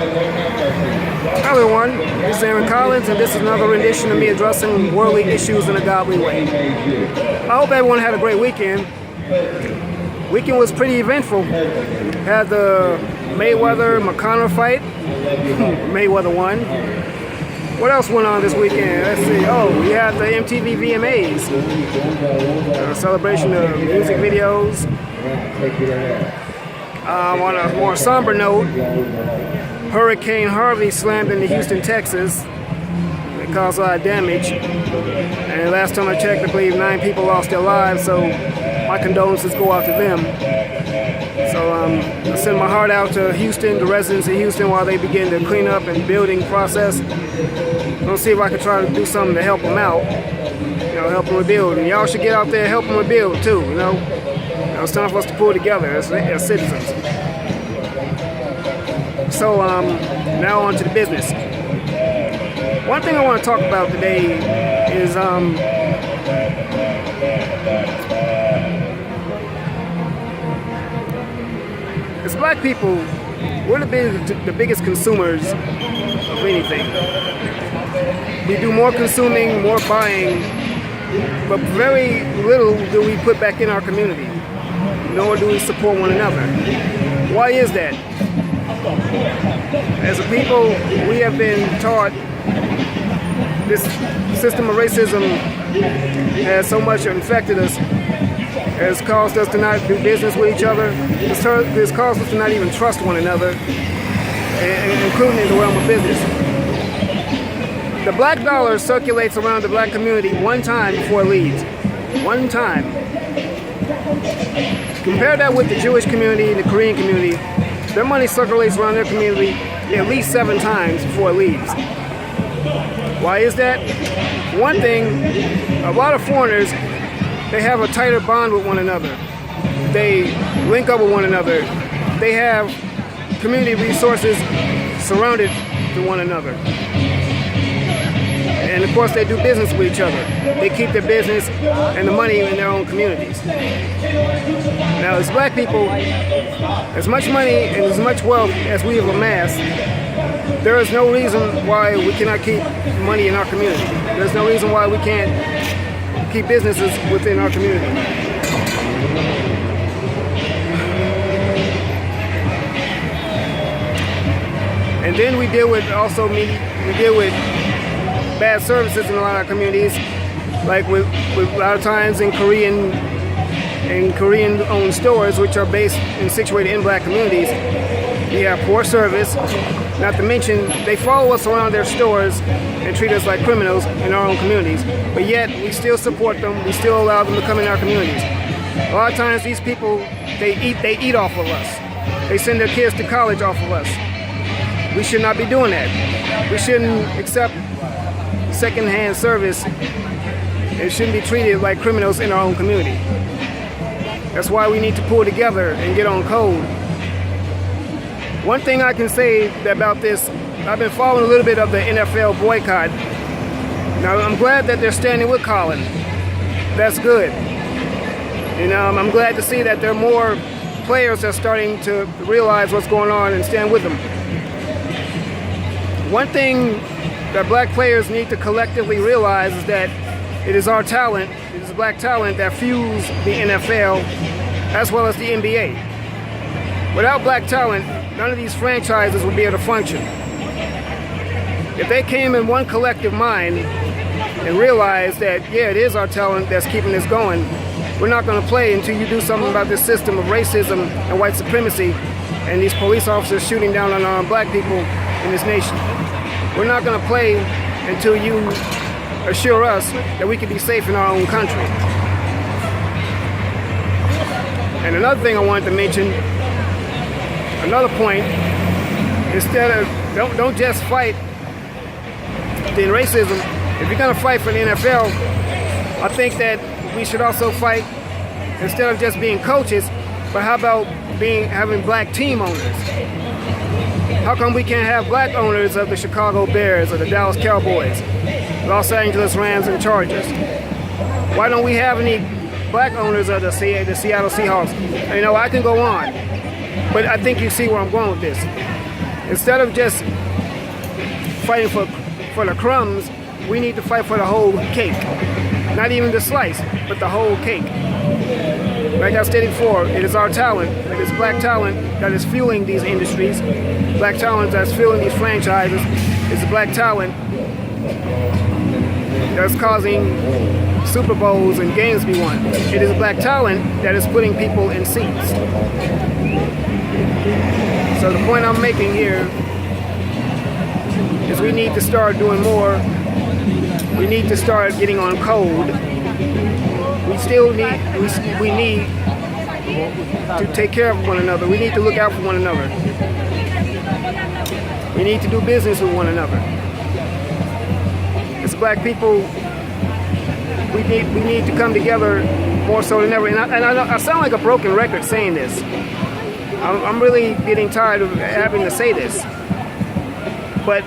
Hi everyone, this is Aaron Collins, and this is another rendition of me addressing worldly issues in a godly way. I hope everyone had a great weekend. Weekend was pretty eventful. Had the Mayweather-McConnor fight. Mayweather won. What else went on this weekend? Let's see. Oh, we had the MTV VMAs. Celebration of music videos. On a more somber note, Hurricane Harvey slammed into Houston, Texas. It caused a lot of damage. And last time I checked, I believe 9 people lost their lives, so my condolences go out to them. So I send my heart out to Houston, the residents of Houston, while they begin the cleanup and building process. I'll see if I can try to do something to help them out, help them rebuild. And y'all should get out there and help them rebuild too, It's time for us to pull together as citizens. So now on to the business. One thing I want to talk about today is as black people, we're the biggest consumers of anything. We do more consuming, more buying, but very little do we put back in our community, nor do we support one another. Why is that? As a people, we have been taught this system of racism has so much infected us, has caused us to not do business with each other. It's caused us to not even trust one another, including in the realm of business. The black dollar circulates around the black community one time before it leaves. One time. Compare that with the Jewish community and the Korean community. Their money circulates around their community at least 7 times before it leaves. Why is that? One thing, a lot of foreigners, they have a tighter bond with one another. They link up with one another. They have community resources surrounded to one another. And of course they do business with each other. They keep their business and the money in their own communities. Now as black people, as much money and as much wealth as we have amassed, there is no reason why we cannot keep money in our community. There's no reason why we can't keep businesses within our community. And then we deal with bad services in a lot of communities, like with a lot of times in Korean-owned stores, which are based and situated in black communities. We have poor service. Not to mention, they follow us around their stores and treat us like criminals in our own communities. But yet, we still support them. We still allow them to come in our communities. A lot of times, these people, they eat off of us. They send their kids to college off of us. We should not be doing that. We shouldn't accept second-hand service. It shouldn't be treated like criminals in our own community. That's why we need to pull together and get on code. One thing I can say about this, I've been following a little bit of the NFL boycott. Now, I'm glad that they're standing with Colin. That's good. I'm glad to see that there are more players that are starting to realize what's going on and stand with them. One thing that black players need to collectively realize is that it is our talent, it is black talent that fuels the NFL as well as the NBA. Without black talent, none of these franchises would be able to function. If they came in one collective mind and realized that, it is our talent that's keeping this going, we're not going to play until you do something about this system of racism and white supremacy and these police officers shooting down on our black people in this nation. We're not going to play until you assure us that we can be safe in our own country. And another thing I wanted to mention, another point, instead of, don't just fight the racism. If you're going to fight for the NFL, I think that we should also fight, instead of just being coaches, but how about having black team owners? How come we can't have black owners of the Chicago Bears or the Dallas Cowboys, Los Angeles Rams and Chargers? Why don't we have any black owners of the Seattle Seahawks? I can go on, but I think you see where I'm going with this. Instead of just fighting for the crumbs, we need to fight for the whole cake. Not even the slice, but the whole cake. Like I stated before, it is our talent, it is black talent that is fueling these industries. Black talent that's fueling these franchises. It's black talent that's causing Super Bowls and games to be won. It is black talent that is putting people in seats. So the point I'm making here is we need to start doing more. We need to start getting on code. We need to take care of one another. We need to look out for one another. We need to do business with one another. As black people, we need to come together more so than ever. And I sound like a broken record saying this. I'm really getting tired of having to say this. But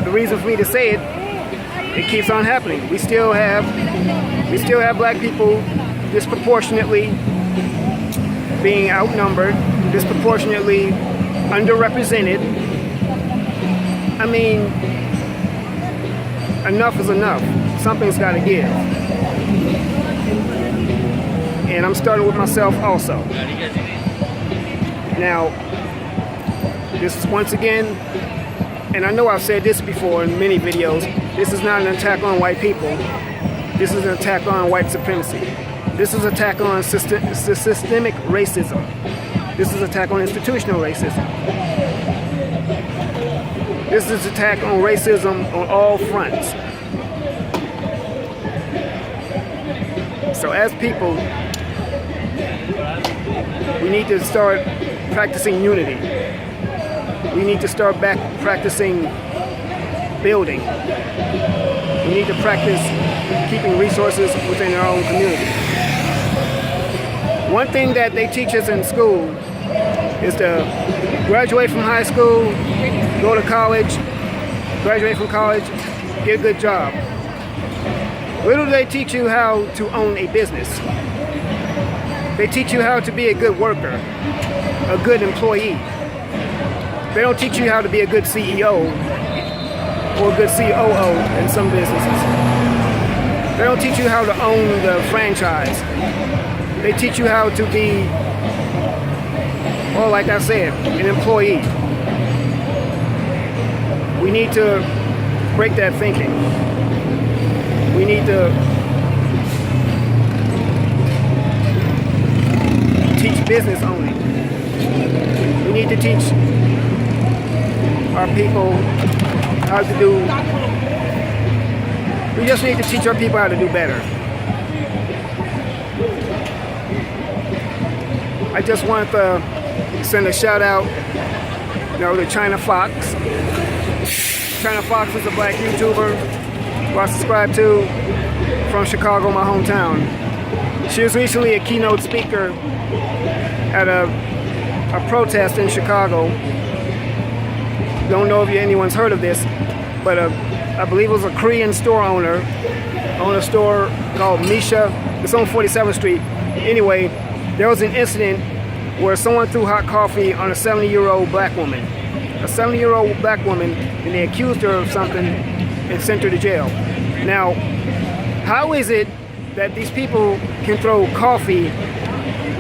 the reason for me to say it keeps on happening. We still have black people disproportionately being outnumbered, disproportionately underrepresented. I mean, enough is enough. Something's got to give. And I'm starting with myself also. Now, this is once again, and I know I've said this before in many videos, this is not an attack on white people. This is an attack on white supremacy. This is an attack on systemic racism. This is an attack on institutional racism. This is an attack on racism on all fronts. So as people, we need to start practicing unity. We need to start back practicing building. We need to practice keeping resources within our own community. One thing that they teach us in school is to graduate from high school, go to college, graduate from college, get a good job. Little do they teach you how to own a business. They teach you how to be a good worker, a good employee. They don't teach you how to be a good CEO or a good COO in some businesses. They don't teach you how to own the franchise. They teach you how to be, well, like I said, an employee. We need to break that thinking. We need to teach business owning. We need to teach our people how to do, we just need to teach our people how to do better. I just wanted to send a shout out, to China Fox. China Fox is a black YouTuber who I subscribe to from Chicago, my hometown. She was recently a keynote speaker at a protest in Chicago. Don't know if anyone's heard of this, but I believe it was a Korean store owner, owned a store called Misha. It's on 47th Street. Anyway, there was an incident where someone threw hot coffee on a 70-year-old black woman. A 70-year-old black woman, and they accused her of something and sent her to jail. Now, how is it that these people can throw coffee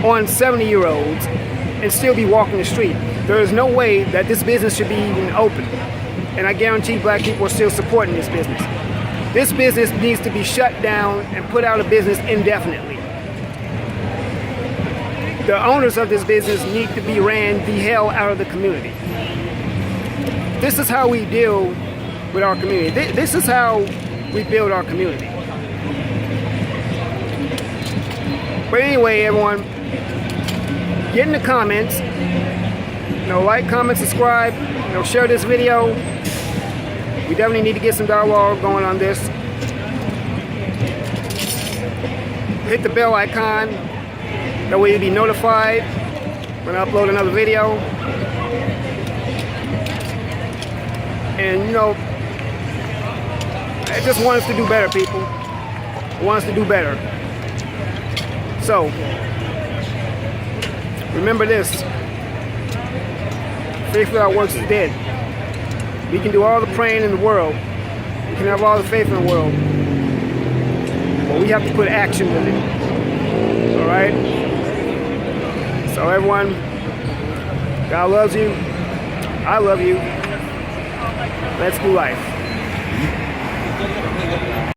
on 70-year-olds and still be walking the street? There is no way that this business should be even open. And I guarantee black people are still supporting this business. This business needs to be shut down and put out of business indefinitely. The owners of this business need to be ran the hell out of the community. This is how we deal with our community. This is how we build our community. But anyway, everyone, get in the comments. Like, comment, subscribe. Share this video. We definitely need to get some dialogue going on this. Hit the bell icon. That way you'll be notified when I upload another video. And I just want us to do better, people. I want us to do better. So, remember this. Faith without works is dead. We can do all the praying in the world. We can have all the faith in the world. But we have to put action with it. Alright? So everyone, God loves you. I love you. Let's do life.